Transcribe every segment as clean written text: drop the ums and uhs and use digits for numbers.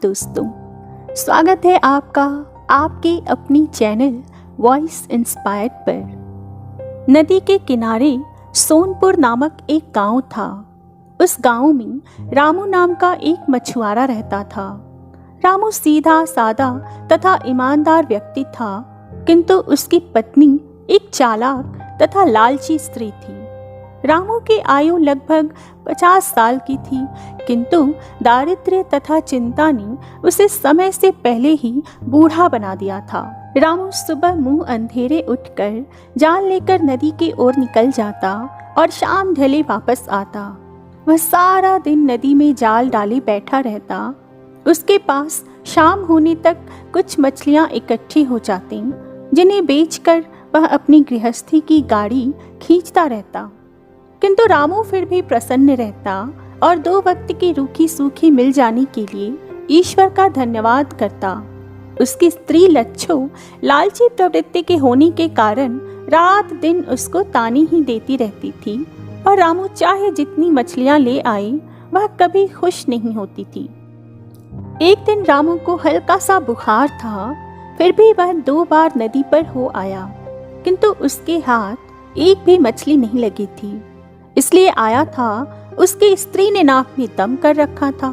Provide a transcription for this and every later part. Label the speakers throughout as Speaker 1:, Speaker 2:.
Speaker 1: दोस्तों, स्वागत है आपका आपके अपनी चैनल वॉइस इंस्पायर्ड पर। नदी के किनारे सोनपुर नामक एक गांव था। उस गांव में रामू नाम का एक मछुआरा रहता था। रामू सीधा सादा तथा ईमानदार व्यक्ति था, किंतु उसकी पत्नी एक चालाक तथा लालची स्त्री थी। रामू की आयु लगभग 50 साल की थी, किंतु दारिद्र्य तथा चिंता ने उसे समय से पहले ही बूढ़ा बना दिया था। रामू सुबह मुंह अंधेरे उठकर जाल लेकर नदी की ओर निकल जाता और शाम ढले वापस आता। वह सारा दिन नदी में जाल डाले बैठा रहता। उसके पास शाम होने तक कुछ मछलियां इकट्ठी हो जाती, जिन्हें बेचकर वह अपनी गृहस्थी की गाड़ी खींचता रहता। किंतु रामू फिर भी प्रसन्न रहता और 2 वक्त की रूखी सूखी मिल जाने के लिए ईश्वर का धन्यवाद करता। उसकी स्त्री लच्छो लालची प्रवृत्ति के होने के कारण रात दिन उसको ताने ही देती रहती थी, और रामू चाहे जितनी मछलियां ले आए वह कभी खुश नहीं होती थी। एक दिन रामू को हल्का सा बुखार था, फिर भी वह 2 बार नदी पर हो आया, किंतु उसके हाथ एक भी मछली नहीं लगी थी। इसलिए आया था उसकी स्त्री ने नाक में दम कर रखा था।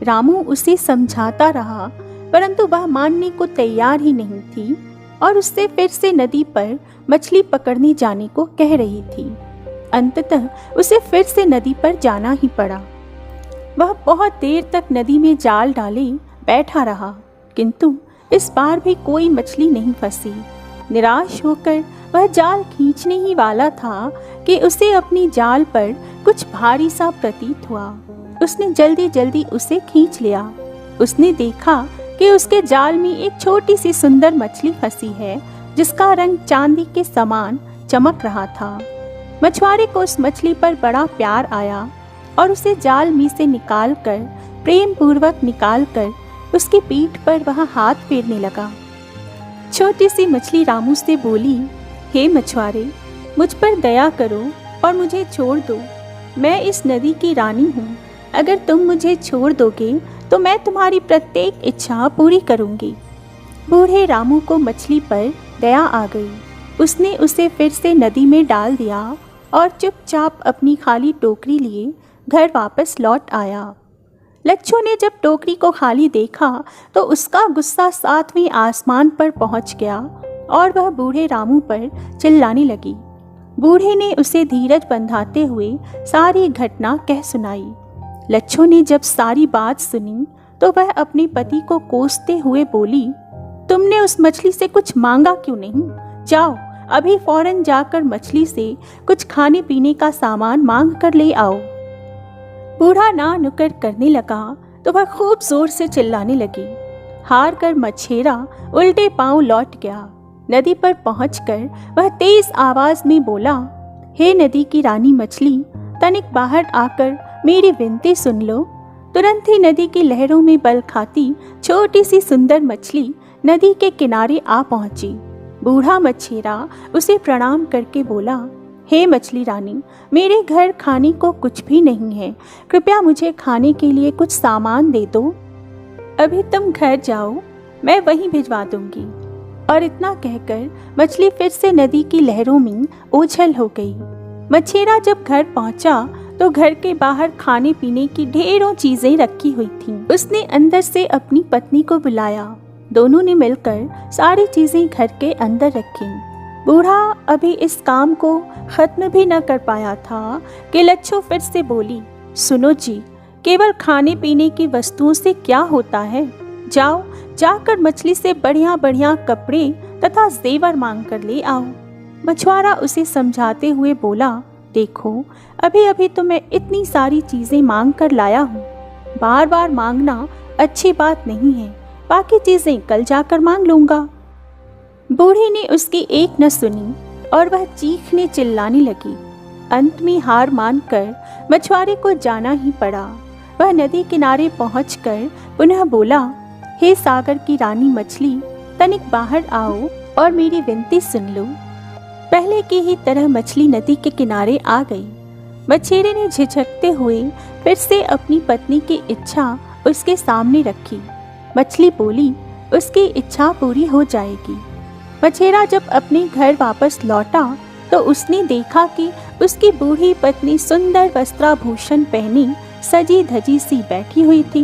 Speaker 1: रामू उसे समझाता रहा, परंतु वह मानने को तैयार ही नहीं थी और उससे फिर से नदी पर मछली पकड़ने जाने को कह रही थी। अंततः उसे फिर से नदी पर जाना ही पड़ा। वह बहुत देर तक नदी में जाल डाले बैठा रहा, किंतु इस बार भी कोई मछली नहीं फंसी। निराश होकर वह जाल खींचने ही वाला था कि उसे अपनी जाल पर कुछ भारी सा प्रतीत हुआ। उसने जल्दी जल्दी उसे खींच लिया। उसने देखा कि उसके जाल में एक छोटी सी सुंदर मछली फंसी है, जिसका रंग चांदी के समान चमक रहा था। मछुआरे को उस मछली पर बड़ा प्यार आया और उसे जाल में से निकालकर प्रेम पूर्वक निकालकर उसकी पीठ पर वह हाथ फेरने लगा। छोटी सी मछली रामू से बोली, हे मछुआरे, मुझ पर दया करो और मुझे छोड़ दो। मैं इस नदी की रानी हूँ। अगर तुम मुझे छोड़ दोगे तो मैं तुम्हारी प्रत्येक इच्छा पूरी करूँगी। बूढ़े रामू को मछली पर दया आ गई। उसने उसे फिर से नदी में डाल दिया और चुपचाप अपनी खाली टोकरी लिए घर वापस लौट आया। लच्छो ने जब टोकरी को खाली देखा तो उसका गुस्सा 7वें आसमान पर पहुंच गया और वह बूढ़े रामू पर चिल्लाने लगी। बूढ़े ने उसे धीरज बंधाते हुए सारी घटना कह सुनाई। लच्छो ने जब सारी बात सुनी तो वह अपने पति को कोसते हुए बोली, तुमने उस मछली से कुछ मांगा क्यों नहीं? जाओ अभी फौरन जाकर मछली से कुछ खाने पीने का सामान मांग कर ले आओ। बूढ़ा ना नुक्कड़ करने लगा तो वह खूब जोर से चिल्लाने लगी। हार कर मछेरा उल्टे पांव लौट गया। नदी पर पहुंचकर वह तेज आवाज में बोला, हे नदी की रानी मछली, तनिक बाहर आकर मेरी विनती सुन लो। तुरंत ही नदी की लहरों में बल खाती छोटी सी सुंदर मछली नदी के किनारे आ पहुंची। बूढ़ा मछेरा उसे प्रणाम करके बोला, हे मछली रानी, मेरे घर खाने को कुछ भी नहीं है। कृपया मुझे खाने के लिए कुछ सामान दे दो। अभी तुम घर जाओ, मैं वहीं भिजवा दूंगी। और इतना कहकर मछली फिर से नदी की लहरों में ओझल हो गई। मछेरा जब घर पहुंचा तो घर के बाहर खाने पीने की ढेरों चीजें रखी हुई थीं। उसने अंदर से अपनी पत्नी को बुलाया। दोनों ने मिलकर सारी चीजें घर के अंदर रखी। बूढ़ा अभी इस काम को खत्म भी न कर पाया था कि लच्छो फिर से बोली, सुनो जी, केवल खाने पीने की वस्तुओं से क्या होता है? जाओ जाकर मछली से बढ़िया बढ़िया कपड़े तथा जेवर मांग कर ले आओ। मछुआरा उसे समझाते हुए बोला, देखो अभी अभी तो मैं इतनी सारी चीजें मांग कर लाया हूँ। बार बार मांगना अच्छी बात नहीं है। बाकी चीजें कल जाकर मांग लूंगा। बूढ़ी ने उसकी एक न सुनी और वह चीखने चिल्लाने लगी। अंत में हार मानकर मछुआरे को जाना ही पड़ा। वह नदी किनारे पहुंचकर पुनः बोला, हे सागर की रानी मछली, तनिक बाहर आओ और मेरी विनती सुन लो। पहले की ही तरह मछली नदी के किनारे आ गई। मछेरे ने झिझकते हुए फिर से अपनी पत्नी की इच्छा उसके सामने रखी। मछली बोली, उसकी इच्छा पूरी हो जाएगी। मछेरा जब अपने घर वापस लौटा तो उसने देखा कि उसकी बूढ़ी पत्नी सुंदर वस्त्राभूषण पहनी सजी धजी सी बैठी हुई थी।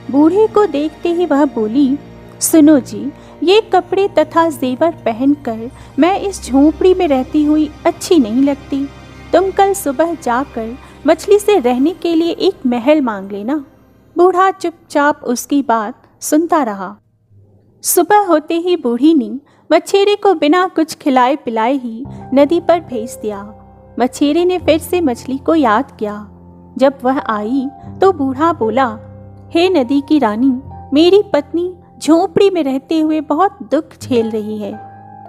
Speaker 1: बूढ़े को देखते ही वह बोली, सुनो जी, ये कपड़े तथा जेवर पहनकर मैं इस झोपड़ी में रहती हुई अच्छी नहीं लगती। तुम कल सुबह जाकर मछली से रहने के लिए एक महल मांग लेना। बूढ़ा चुपचाप उसकी बात सुनता रहा। सुबह होते ही बूढ़ी ने मछेरे को बिना कुछ खिलाए पिलाए ही नदी पर भेज दिया। मछेरे ने फिर से मछली को याद किया। जब वह आई तो बूढ़ा बोला, हे नदी की रानी, मेरी पत्नी झोपड़ी में रहते हुए बहुत दुख झेल रही है,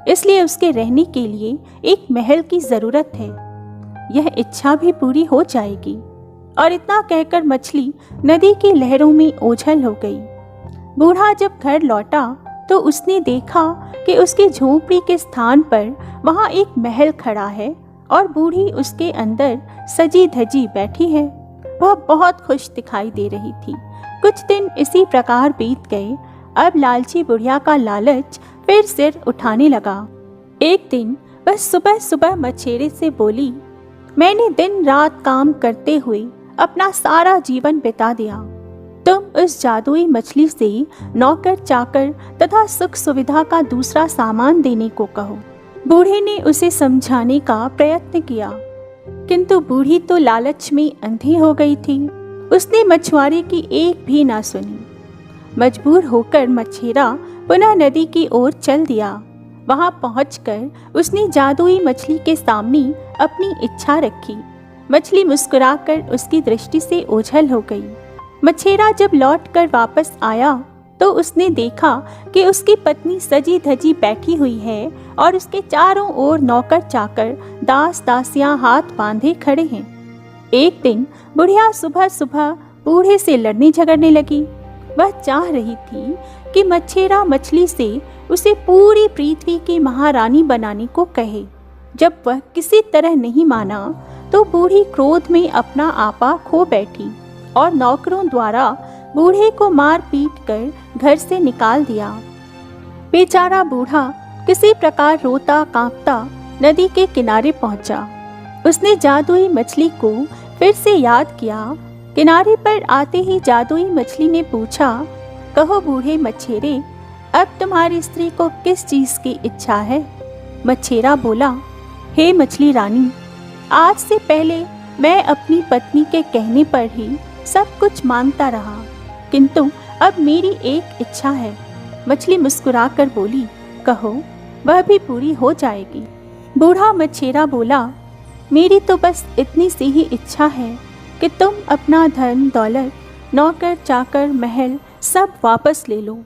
Speaker 1: इसलिए उसके रहने के लिए एक महल की जरूरत है। यह इच्छा भी पूरी हो जाएगी। और इतना कहकर मछली नदी की लहरों में ओझल हो गई। बूढ़ा जब घर लौटा तो उसने देखा कि उसकी झोपड़ी के स्थान पर वहां एक महल खड़ा है और बूढ़ी उसके अंदर सजी धजी बैठी है। वह बहुत खुश दिखाई दे रही थी। कुछ दिन इसी प्रकार बीत गए। अब लालची बुढ़िया का लालच फिर सिर उठाने लगा। एक दिन वह सुबह सुबह मछेरे से बोली, मैंने दिन रात काम करते हुए अपना सारा जीवन बिता दिया। तुम उस जादुई मछली से नौकर चाकर तथा सुख सुविधा का दूसरा सामान देने को कहो। बूढ़े ने उसे समझाने का प्रयत्न किया, किंतु बूढ़ी तो लालच में अंधी हो गई थी। उसने मछुआरे की एक भी ना सुनी। मजबूर होकर मछेरा पुनः नदी की ओर चल दिया। वहां पहुंचकर उसने जादुई मछली के सामने अपनी इच्छा रखी। मछली मुस्कुराकर उसकी दृष्टि से ओझल हो गई। मछेरा जब लौटकर वापस आया तो उसने देखा कि उसकी पत्नी सजी धजी बैठी हुई है और उसके चारों ओर नौकर चाकर दास दासियां हाथ बांधे खड़े हैं। एक दिन बुढ़िया सुबह सुबह बूढ़े से लड़ने झगड़ने लगी। वह चाह रही थी कि मछेरा मछली से उसे पूरी पृथ्वी की महारानी बनाने को कहे। जब वह किसी तरह नहीं माना तो बूढ़ी क्रोध में अपना आपा खो बैठी और नौकरों द्वारा बूढ़े को मार पीट कर घर से निकाल दिया। बेचारा बूढ़ा किसी प्रकार रोता कांपता नदी के किनारे पहुंचा। उसने जादुई मछली को फिर से याद किया। किनारे पर आते ही जादुई मछली ने पूछा, कहो बूढ़े मछेरे, अब तुम्हारी स्त्री को किस चीज की इच्छा है? मछेरा बोला, हे मछली रानी, आज से पहले मैं अपनी पत्नी के कहने पर ही सब कुछ मानता रहा, किंतु अब मेरी एक इच्छा है। मछली मुस्कुराकर बोली, कहो, वह भी पूरी हो जाएगी। बूढ़ा मछेरा बोला, मेरी तो बस इतनी सी ही इच्छा है कि तुम अपना धन दौलत, नौकर चाकर, महल सब वापस ले लो।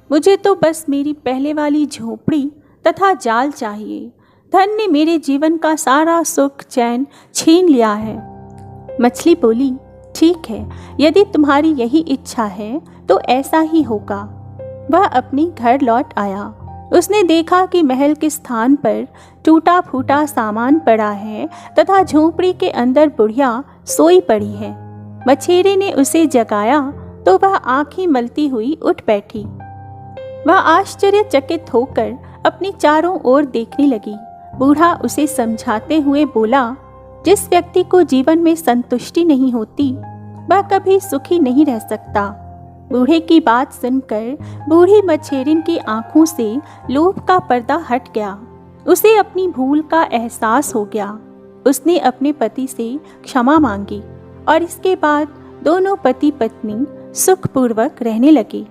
Speaker 1: मुझे तो बस मेरी पहले वाली झोपड़ी तथा जाल चाहिए। धन ने मेरे जीवन का सारा सुख चैन छीन लिया है। मछली बोली, ठीक है, यदि तुम्हारी यही इच्छा है तो ऐसा ही होगा। वह अपने घर लौट आया। उसने देखा कि महल के स्थान पर टूटा फूटा सामान पड़ा है तथा झोपड़ी के अंदर बुढ़िया सोई पड़ी है। मछेरे ने उसे जगाया तो वह आंखें मलती हुई उठ बैठी। वह आश्चर्यचकित होकर अपनी चारों ओर देखने लगी। बूढ़ा उसे समझाते हुए बोला, जिस व्यक्ति को जीवन में संतुष्टि नहीं होती वह कभी सुखी नहीं रह सकता। बूढ़े की बात सुनकर बूढ़ी मछेरिन की आंखों से लोभ का पर्दा हट गया। उसे अपनी भूल का एहसास हो गया। उसने अपने पति से क्षमा मांगी और इसके बाद दोनों पति पत्नी सुखपूर्वक रहने लगे।